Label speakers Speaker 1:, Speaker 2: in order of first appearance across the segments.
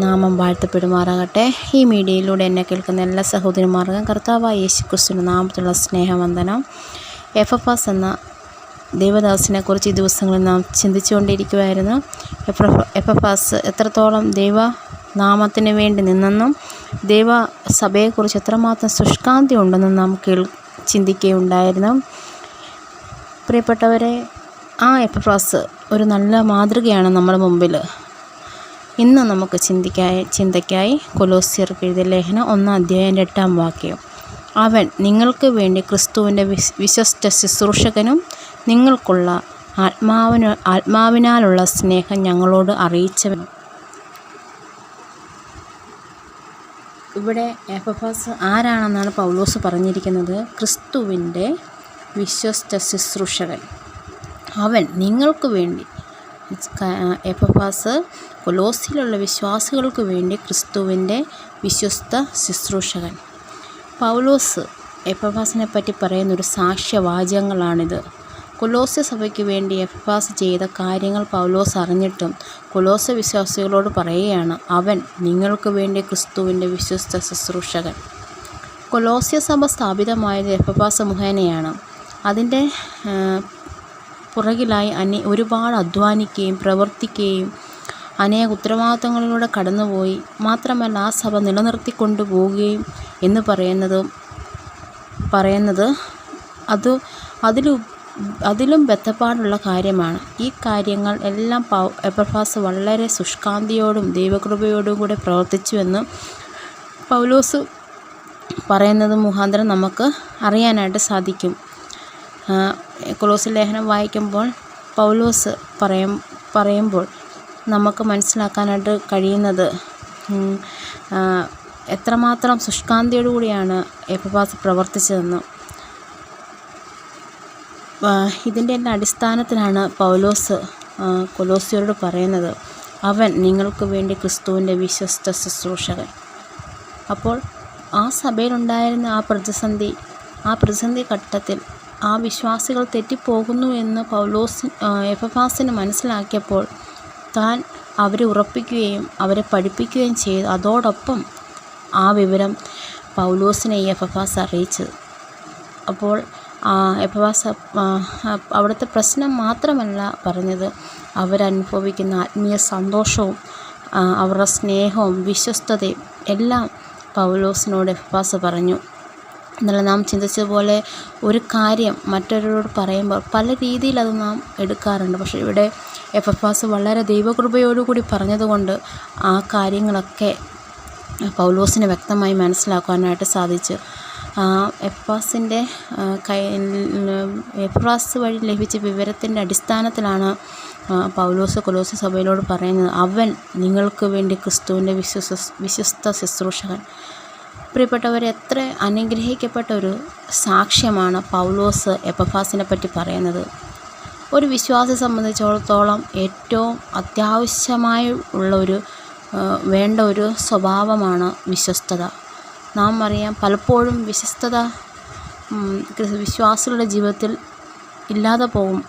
Speaker 1: നാമം വാഴ്ത്തപ്പെടുമാറാകട്ടെ. ഈ മീഡിയയിലൂടെ എന്നെ കേൾക്കുന്ന എല്ലാ സഹോദരിമാർക്കും കർത്താവായ യേശുക്രിസ്തുവിൻ്റെ നാമത്തിലുള്ള സ്നേഹവന്ദനം. എപ്പഫ്രാസ് എന്ന ദൈവദാസനെക്കുറിച്ച് ഈ ദിവസങ്ങളിൽ നാം ചിന്തിച്ചുകൊണ്ടിരിക്കുകയായിരുന്നു. എപ്പഫ്രാസ് എത്രത്തോളം ദൈവനാമത്തിന് വേണ്ടി നിന്നെന്നും ദൈവസഭയെക്കുറിച്ച് എത്രമാത്രം ശുഷ്കാന്തി ഉണ്ടെന്നും നാം ചിന്തിക്കുകയുണ്ടായിരുന്നു. പ്രിയപ്പെട്ടവരെ, ആ എപ്പഫ്രാസ് ഒരു നല്ല മാതൃകയാണ് നമ്മുടെ മുമ്പിൽ. ഇന്ന് നമുക്ക് ചിന്തയ്ക്കായി കൊലോസ്യർക്ക് എഴുതിയ ലേഖനം 1:8 അവൻ നിങ്ങൾക്ക് വേണ്ടി ക്രിസ്തുവിൻ്റെ വിശ്വസ്ത ശുശ്രൂഷകനും നിങ്ങൾക്കുള്ള ആത്മാവിനാലുള്ള സ്നേഹം ഞങ്ങളോട് അറിയിച്ചവൻ. ഇവിടെ എപ്പഫ്രാസ് ആരാണെന്നാണ് പൗലോസ് പറഞ്ഞിരിക്കുന്നത്? ക്രിസ്തുവിൻ്റെ വിശ്വസ്ത ശുശ്രൂഷകൻ. അവൻ നിങ്ങൾക്ക് വേണ്ടി, എപ്പഫ്രാസ് കൊലോസിലുള്ള വിശ്വാസികൾക്ക് വേണ്ടി ക്രിസ്തുവിൻ്റെ വിശ്വസ്ത ശുശ്രൂഷകൻ. പൗലോസ് എപ്പഫ്രാസിനെ പറ്റി പറയുന്നൊരു സാക്ഷ്യവാചകങ്ങളാണിത്. കൊലോസ്യ സഭയ്ക്ക് വേണ്ടി എപ്പഫ്രാസ് ചെയ്ത കാര്യങ്ങൾ പൗലോസ് അറിഞ്ഞിട്ടും കൊലോസ്യ വിശ്വാസികളോട് പറയുകയാണ്, അവൻ നിങ്ങൾക്ക് വേണ്ടി ക്രിസ്തുവിൻ്റെ വിശ്വസ്ത ശുശ്രൂഷകൻ. കൊലോസ്യ സഭ സ്ഥാപിതമായത് എപ്പഫ്രാസ് മുഖേനയാണ്. അതിൻ്റെ പുറകിലായി ഒരുപാട് അധ്വാനിക്കുകയും പ്രവർത്തിക്കുകയും അനേക ഉത്തരവാദിത്തങ്ങളിലൂടെ കടന്നുപോയി. മാത്രമല്ല, ആ സഭ നിലനിർത്തിക്കൊണ്ടു പോവുകയും എന്ന് പറയുന്നത് അതിലും ബന്ധപ്പാടുള്ള കാര്യമാണ്. ഈ കാര്യങ്ങൾ എല്ലാം എപ്പഫ്രാസ് വളരെ ശുഷ്കാന്തിയോടും ദൈവകൃപയോടും കൂടെ പ്രവർത്തിച്ചുവെന്ന് പൗലോസ് പറയുന്നത് മുഖാന്തരം നമുക്ക് അറിയാനായിട്ട് സാധിക്കും. കൊലോസ്യ ലേഖനം വായിക്കുമ്പോൾ പൗലോസ് പറയുമ്പോൾ നമുക്ക് മനസ്സിലാക്കാനായിട്ട് കഴിയുന്നത് എത്രമാത്രം ശുഷ്കാന്തിയോടുകൂടിയാണ് എപ്പഫ്രാസ് പ്രവർത്തിച്ചതെന്ന്. ഇതിൻ്റെ എല്ലാ അടിസ്ഥാനത്തിലാണ് പൗലോസ് കൊലോസ്യരോട് പറയുന്നത്, അവൻ നിങ്ങൾക്ക് വേണ്ടി ക്രിസ്തുവിൻ്റെ വിശ്വസ്ത ശുശ്രൂഷകൻ. അപ്പോൾ ആ സഭയിലുണ്ടായിരുന്ന ആ പ്രതിസന്ധി ഘട്ടത്തിൽ ആ വിശ്വാസികൾ തെറ്റിപ്പോകുന്നു എന്ന് എപ്പഫ്രാസിന് മനസ്സിലാക്കിയപ്പോൾ താൻ അവരെ ഉറപ്പിക്കുകയും അവരെ പഠിപ്പിക്കുകയും ചെയ്തു. അതോടൊപ്പം ആ വിവരം പൗലോസിനെ എപ്പഫ്രാസ് അറിയിച്ചത്. അപ്പോൾ എപ്പഫ്രാസ് അവിടുത്തെ പ്രശ്നം മാത്രമല്ല പറഞ്ഞത്, അവരനുഭവിക്കുന്ന ആത്മീയ സന്തോഷവും അവരുടെ സ്നേഹവും വിശ്വസ്തതയും എല്ലാം പൗലോസിനോട് എപ്പഫ്രാസ് പറഞ്ഞു. എന്നാലും നാം ചിന്തിച്ചതുപോലെ ഒരു കാര്യം മറ്റൊരാളോട് പറയുമ്പോൾ പല രീതിയിൽ അത് നാം എടുക്കാറുണ്ട്. പക്ഷേ ഇവിടെ എപ്പഫ്രാസ് വളരെ ദൈവകൃപയോടുകൂടി പറഞ്ഞതുകൊണ്ട് ആ കാര്യങ്ങളൊക്കെ പൗലോസിന് വ്യക്തമായി മനസ്സിലാക്കാനായിട്ട് സാധിച്ചു. എപ്പഫ്രാസ് വഴി ലഭിച്ച വിവരത്തിൻ്റെ അടിസ്ഥാനത്തിലാണ് പൗലോസ് കൊലോസ്യ സഭയിലോട് പറയുന്നത്, അവൻ നിങ്ങൾക്ക് വേണ്ടി ക്രിസ്തുവിൻ്റെ വിശ്വസ്ത ശുശ്രൂഷകൻ. പ്രിയപ്പെട്ടവർ, എത്ര അനുഗ്രഹിക്കപ്പെട്ട ഒരു സാക്ഷ്യമാണ് പൗലോസ് എപ്പഫ്രാസിനെ പറ്റി പറയുന്നത്. ഒരു വിശ്വാസിയെ സംബന്ധിച്ചിടത്തോളം ഏറ്റവും അത്യാവശ്യമായി വേണ്ട ഒരു സ്വഭാവമാണ് വിശ്വസ്തത. നാം അറിയാം, പലപ്പോഴും വിശ്വസ്തത വിശ്വാസികളുടെ ജീവിതത്തിൽ ഇല്ലാതെ പോകും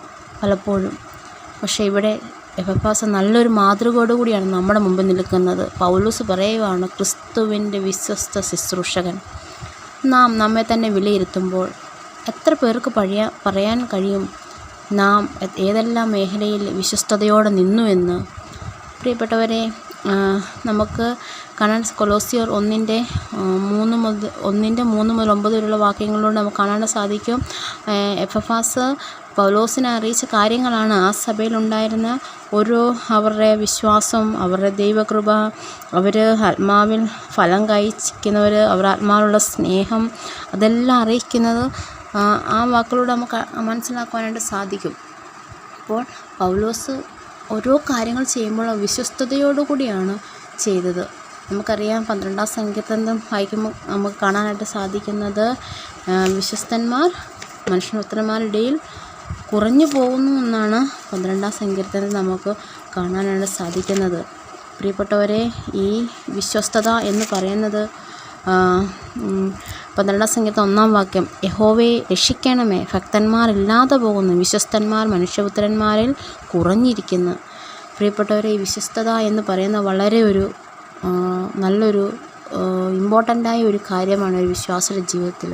Speaker 1: പലപ്പോഴും. പക്ഷേ ഇവിടെ എപ്പഫ്രാസ് നല്ലൊരു മാതൃകയോടുകൂടിയാണ് നമ്മുടെ മുമ്പിൽ നിൽക്കുന്നത്. പൗലോസ് പറയുകയാണ്, ക്രിസ്തുവിൻ്റെ വിശ്വസ്ത ശുശ്രൂഷകൻ. നാം നമ്മെ തന്നെ വിലയിരുത്തുമ്പോൾ എത്ര പേർക്ക് പറയാൻ കഴിയും നാം ഏതെല്ലാം മേഖലയിൽ വിശ്വസ്തയോടെ നിന്നുവെന്ന്? പ്രിയപ്പെട്ടവരെ, നമുക്ക് കാണാൻ കൊലോസ്യർ 1:3 മുതൽ 9 വരെയുള്ള വാക്യങ്ങളിലൂടെ നമുക്ക് കാണാൻ സാധിക്കും. എപ്പഫ്രാസ് പൗലോസിനെ അറിയിച്ച കാര്യങ്ങളാണ് ആ സഭയിലുണ്ടായിരുന്ന അവരുടെ വിശ്വാസം, അവരുടെ ദൈവകൃപ, അവർ ആത്മാവിൽ ഫലം കായ്ക്കുന്നവർ, അവരുടെ ആത്മാവിലുള്ള സ്നേഹം, അതെല്ലാം അറിയിക്കുന്നത് ആ വാക്കുകളിലൂടെ നമുക്ക് മനസ്സിലാക്കുവാനായിട്ട് സാധിക്കും. അപ്പോൾ പൗലോസ് ഓരോ കാര്യങ്ങൾ ചെയ്യുമ്പോൾ വിശ്വസ്തയോടുകൂടിയാണ് ചെയ്തത്. നമുക്കറിയാം, 12-ാം സങ്കീർത്തനം വായിക്കുമ്പോൾ നമുക്ക് കാണാനായിട്ട് സാധിക്കുന്നത്, വിശ്വസ്തന്മാർ മനുഷ്യപുത്രന്മാരുടെ ഇടയിൽ കുറഞ്ഞു പോകുന്നു എന്നാണ് 12-ാം സങ്കീർത്തനത്തിൽ നമുക്ക് കാണാനായിട്ട് സാധിക്കുന്നത്. പ്രിയപ്പെട്ടവരെ, ഈ വിശ്വസ്തത എന്ന് പറയുന്നത് 12-ാം സങ്കീർത്തനം 1-ാം വാക്യം, യഹോവയെ രക്ഷിക്കണമേ, ഭക്തന്മാരില്ലാതെ പോകുന്നു, വിശ്വസ്തന്മാർ മനുഷ്യപുത്രന്മാരിൽ കുറഞ്ഞിരിക്കുന്നു. പ്രിയപ്പെട്ടവരെ, ഈ വിശ്വസ്തത എന്ന് പറയുന്ന വളരെ ഒരു നല്ലൊരു ഇമ്പോർട്ടൻ്റായ ഒരു കാര്യമാണ് ഒരു വിശ്വാസിയുടെ ജീവിതത്തിൽ.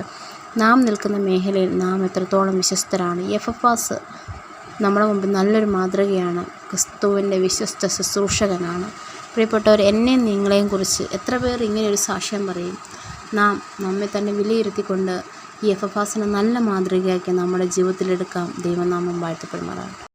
Speaker 1: നാം നിൽക്കുന്ന മേഖലയിൽ നാം എത്രത്തോളം വിശ്വസ്തരാണ്. എപ്പഫ്രാസ് നമ്മുടെ മുമ്പിൽ നല്ലൊരു മാതൃകയാണ്. ക്രിസ്തുവിൻ്റെ വിശ്വസ്ത ശുശ്രൂഷകനാണ്. പ്രിയപ്പെട്ടവർ, എന്നെയും നിങ്ങളെയും കുറിച്ച് എത്ര പേർ ഇങ്ങനെയൊരു സാക്ഷ്യം പറയും? നാം നമ്മെ തന്നെ വിലയിരുത്തിക്കൊണ്ട് ഈ എപ്പഫ്രാസിനെ നല്ല മാതൃകയാക്കി നമ്മുടെ ജീവിതത്തിലെടുക്കാം. ദൈവനാമം വാഴ്ത്തപ്പെടുമാറാകട്ടെ.